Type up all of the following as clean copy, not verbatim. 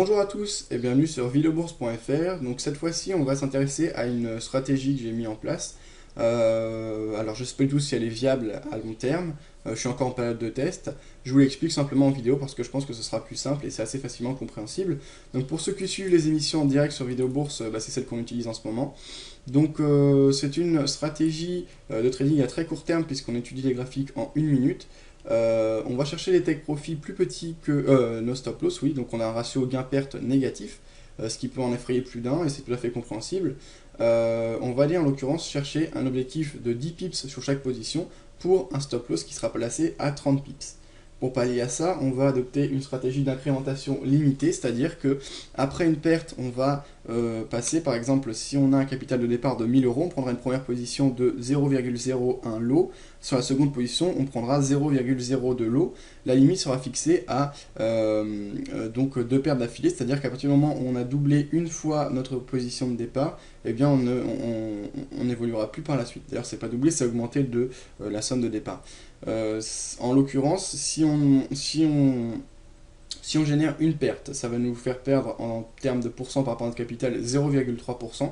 Bonjour à tous et bienvenue sur videobourse.fr. Donc cette fois-ci, on va s'intéresser à une stratégie que j'ai mis en place. Alors je ne sais pas du tout si elle est viable à long terme. Je suis encore en période de test. Je vous l'explique simplement en vidéo parce que je pense que ce sera plus simple et c'est assez facilement compréhensible. Donc pour ceux qui suivent les émissions en direct sur Vidéobourse, c'est celle qu'on utilise en ce moment. Donc c'est une stratégie de trading à très court terme puisqu'on étudie les graphiques en 1 minute. On va chercher les take profits plus petits que nos stop loss, oui, donc on a un ratio gain-perte négatif, ce qui peut en effrayer plus d'un et c'est tout à fait compréhensible. On va aller en l'occurrence chercher un objectif de 10 pips sur chaque position pour un stop loss qui sera placé à 30 pips. Pour pallier à ça, on va adopter une stratégie d'incrémentation limitée, c'est-à-dire que après une perte, on va passer, par exemple, si on a un capital de départ de 1000 euros, on prendra une première position de 0,01 lot. Sur la seconde position, on prendra 0,02 lot. La limite sera fixée à donc 2 pertes d'affilée, c'est-à-dire qu'à partir du moment où on a doublé une fois notre position de départ, eh bien on n'évoluera plus par la suite. D'ailleurs, c'est pas doublé, c'est augmenté de la somme de départ. En l'occurrence, si on génère une perte, ça va nous faire perdre en termes de pourcent par rapport à notre capital 0,3%.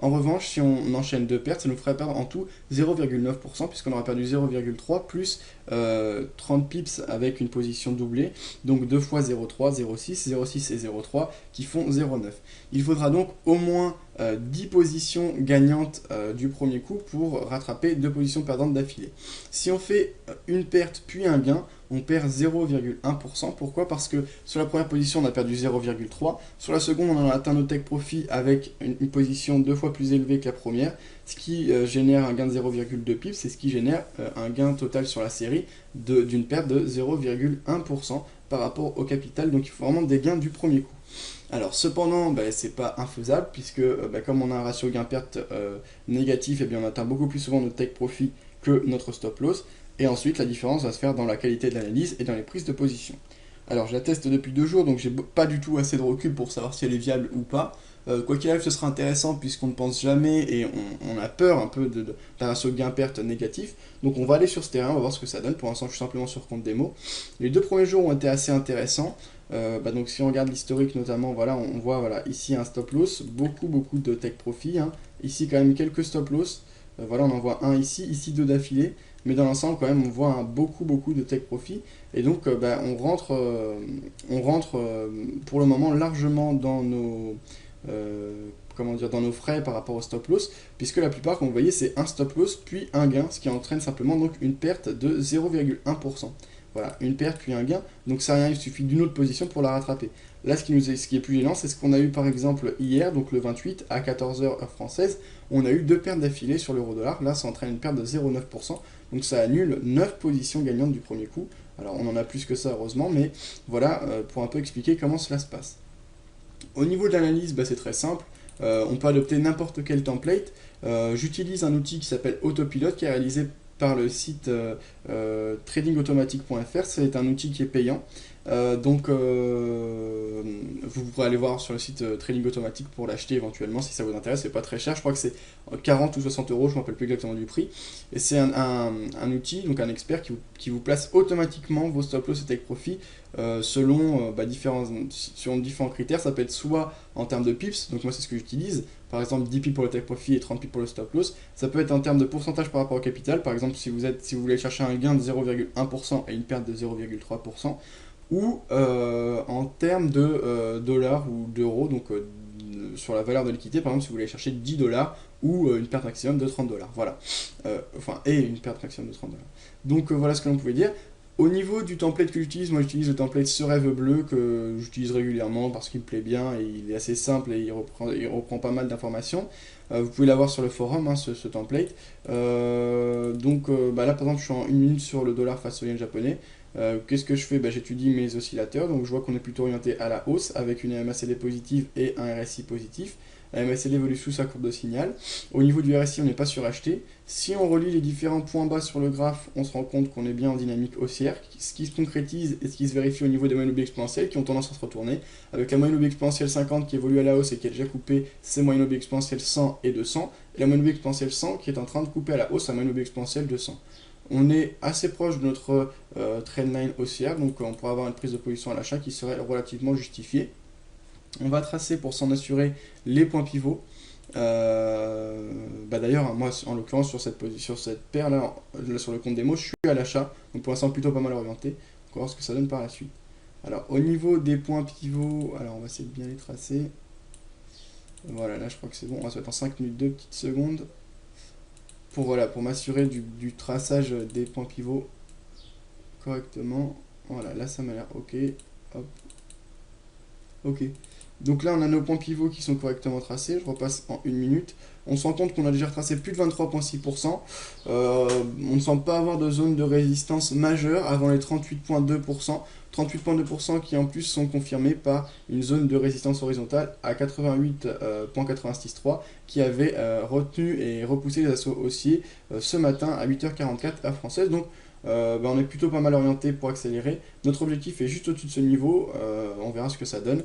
En revanche, si on enchaîne deux pertes, ça nous ferait perdre en tout 0,9% puisqu'on aura perdu 0,3 plus 30 pips avec une position doublée. Donc 2 fois 0,3, 0,6, 0,6 et 0,3 qui font 0,9. Il faudra donc au moins 10 positions gagnantes du premier coup pour rattraper deux positions perdantes d'affilée. Si on fait une perte puis un gain, on perd 0,1%. Pourquoi? Parce que sur la première position, on a perdu 0,3. Sur la seconde, on a atteint nos take profit avec une position deux fois plus élevée que la première, ce qui génère un gain de 0,2 pips, c'est ce qui génère un gain total sur la série d'une perte de 0,1% par rapport au capital. Donc il faut vraiment des gains du premier coup. Alors cependant, c'est pas infaisable puisque comme on a un ratio gain-perte négatif, on atteint beaucoup plus souvent notre take profit que notre stop loss. Et ensuite, la différence va se faire dans la qualité de l'analyse et dans les prises de position. Alors, je la teste depuis 2 jours, donc j'ai pas du tout assez de recul pour savoir si elle est viable ou pas. Quoi qu'il arrive, ce sera intéressant puisqu'on ne pense jamais et on a peur un peu d'un ratio gain-perte négatif. Donc, on va aller sur ce terrain, on va voir ce que ça donne. Pour l'instant, je suis simplement sur compte démo. Les 2 premiers jours ont été assez intéressants. Donc, si on regarde l'historique notamment, voilà, on voit voilà, ici un stop loss, beaucoup de take profit. Ici, quand même, quelques stop loss. Voilà, on en voit un ici deux d'affilée. Mais dans l'ensemble, quand même, on voit beaucoup de take profit. Et donc, on rentre pour le moment largement dans nos, dans nos frais par rapport au stop loss, puisque la plupart, comme vous voyez, c'est un stop loss puis un gain, ce qui entraîne simplement donc une perte de 0,1%. Voilà, une perte puis un gain, donc ça rien, il suffit d'une autre position pour la rattraper. Là, ce qui est plus gênant, c'est ce qu'on a eu par exemple hier, donc le 28 à 14h heure française, on a eu 2 pertes d'affilée sur l'euro-dollar. Là, ça entraîne une perte de 0,9%, donc ça annule 9 positions gagnantes du premier coup. Alors, on en a plus que ça, heureusement, mais voilà pour un peu expliquer comment cela se passe. Au niveau de l'analyse, c'est très simple. On peut adopter n'importe quel template. J'utilise un outil qui s'appelle Autopilot, qui est réalisé par le site tradingautomatique.fr. C'est un outil qui est payant. Vous pourrez aller voir sur le site Trading Automatique pour l'acheter éventuellement si ça vous intéresse. C'est pas très cher, je crois que c'est 40 ou 60 euros, je ne me rappelle plus exactement du prix. Et c'est un outil, donc un expert qui vous place automatiquement vos stop loss et take profit selon différents critères. Ça peut être soit en termes de pips, donc moi c'est ce que j'utilise, par exemple 10 pips pour le take profit et 30 pips pour le stop loss. Ça peut être en termes de pourcentage par rapport au capital, par exemple si vous voulez chercher un gain de 0,1% et une perte de 0,3%, ou en termes de dollars ou d'euros, donc sur la valeur de l'équité, par exemple si vous voulez chercher 10 dollars ou une perte maximum de 30 dollars, voilà. Et une perte maximum de 30 dollars. Donc voilà ce que l'on pouvait dire. Au niveau du template que j'utilise, moi j'utilise le template Ce Rêve Bleu que j'utilise régulièrement parce qu'il me plaît bien et il est assez simple et il reprend pas mal d'informations. Vous pouvez l'avoir sur le forum, ce template. Là par exemple je suis en 1 minute sur le dollar face au yen japonais. Qu'est-ce que je fais? J'étudie mes oscillateurs, donc je vois qu'on est plutôt orienté à la hausse avec une MACD positive et un RSI positif. La MACD évolue sous sa courbe de signal. Au niveau du RSI, on n'est pas suracheté. Si on relie les différents points bas sur le graphe, on se rend compte qu'on est bien en dynamique haussière, ce qui se concrétise et ce qui se vérifie au niveau des moyennes OB exponentielles qui ont tendance à se retourner, avec la moyenne OB exponentielle 50 qui évolue à la hausse et qui a déjà coupé ses moyennes OB exponentielles 100 et 200, et la moyenne OB exponentielle 100 qui est en train de couper à la hausse sa moyenne OB exponentielle 200. On est assez proche de notre trendline haussière, donc on pourra avoir une prise de position à l'achat qui serait relativement justifiée. On va tracer pour s'en assurer les points pivots. D'ailleurs, hein, moi en l'occurrence sur cette paire là, sur le compte démo, je suis à l'achat, donc pour l'instant plutôt pas mal orienté. On va voir ce que ça donne par la suite. Alors au niveau des points pivots, alors on va essayer de bien les tracer. Voilà, là je crois que c'est bon, on va se mettre en 5 minutes 2 petites secondes pour, voilà, pour m'assurer du traçage des points pivots correctement. Voilà, là ça m'a l'air ok. Hop. Ok. Donc là, on a nos points pivots qui sont correctement tracés. Je repasse en 1 minute. On se rend compte qu'on a déjà tracé plus de 23,6%. On ne semble pas avoir de zone de résistance majeure avant les 38,2%. 38,2% qui en plus sont confirmés par une zone de résistance horizontale à 88,863 qui avait retenu et repoussé les assauts haussiers ce matin à 8h44 heure française. Donc on est plutôt pas mal orienté pour accélérer. Notre objectif est juste au-dessus de ce niveau. On verra ce que ça donne.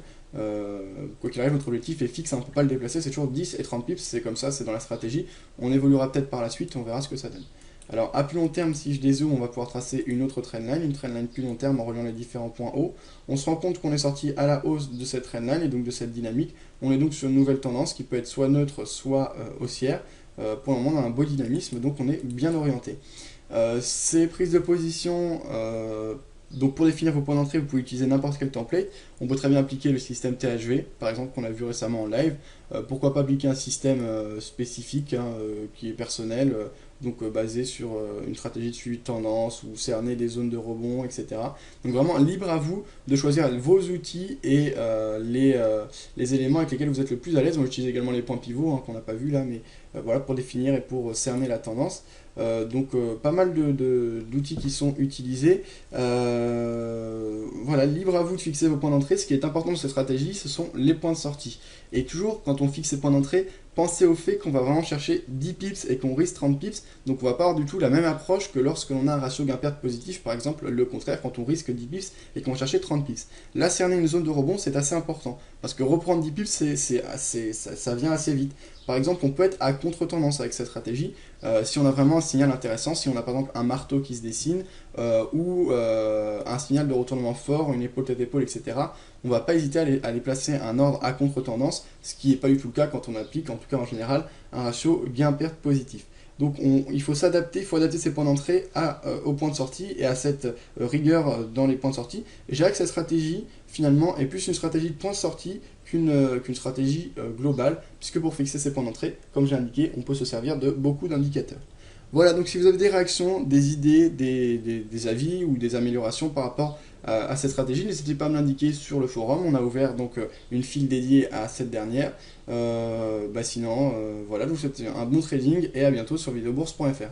Quoi qu'il arrive, notre objectif est fixe, on ne peut pas le déplacer, c'est toujours 10 et 30 pips, c'est comme ça, c'est dans la stratégie. On évoluera peut-être par la suite, on verra ce que ça donne. Alors à plus long terme, si je dézoome, on va pouvoir tracer une autre trendline, une trendline plus long terme en reliant les différents points hauts. On se rend compte qu'on est sorti à la hausse de cette trendline et donc de cette dynamique. On est donc sur une nouvelle tendance qui peut être soit neutre, soit haussière. Pour le moment, on a un beau dynamisme, donc on est bien orienté. Ces prises de position, donc pour définir vos points d'entrée, vous pouvez utiliser n'importe quel template. On peut très bien appliquer le système THV, par exemple, qu'on a vu récemment en live. Pourquoi pas appliquer un système spécifique hein, qui est personnel, basé sur une stratégie de suivi de tendance ou cerner des zones de rebond, etc. Donc vraiment libre à vous de choisir vos outils et les éléments avec lesquels vous êtes le plus à l'aise. Moi j'utilise également les points pivots hein, qu'on n'a pas vu là, mais voilà pour définir et pour cerner la tendance. Pas mal d'outils qui sont utilisés. Voilà, libre à vous de fixer vos points d'entrée. Ce qui est important dans cette stratégie, ce sont les points de sortie. Et toujours, quand on fixe ces points d'entrée, pensez au fait qu'on va vraiment chercher 10 pips et qu'on risque 30 pips. Donc on va pas avoir du tout la même approche que lorsque l'on a un ratio gain-perte positif, par exemple, le contraire, quand on risque 10 pips et qu'on va chercher 30 pips. Là, cerner une zone de rebond, c'est assez important. Parce que reprendre 10 pips, ça vient assez vite. Par exemple, on peut être à contre-tendance avec cette stratégie. Si on a vraiment un signal intéressant, si on a par exemple un marteau qui se dessine, ou un signal de retournement fort, une épaule tête épaule, etc., on ne va pas hésiter à les placer un ordre à contre-tendance, ce qui n'est pas du tout le cas quand on applique, en tout cas en général, un ratio gain-perte positif. Donc il faut s'adapter, il faut adapter ses points d'entrée au point de sortie et à cette rigueur dans les points de sortie. Et je dirais que cette stratégie, finalement, est plus une stratégie de point de sortie qu'une stratégie globale, puisque pour fixer ces points d'entrée, comme j'ai indiqué, on peut se servir de beaucoup d'indicateurs. Voilà, donc si vous avez des réactions, des idées, des avis ou des améliorations par rapport à cette stratégie, n'hésitez pas à me l'indiquer sur le forum. On a ouvert donc une file dédiée à cette dernière. Sinon, voilà, je vous souhaite un bon trading et à bientôt sur videobourse.fr.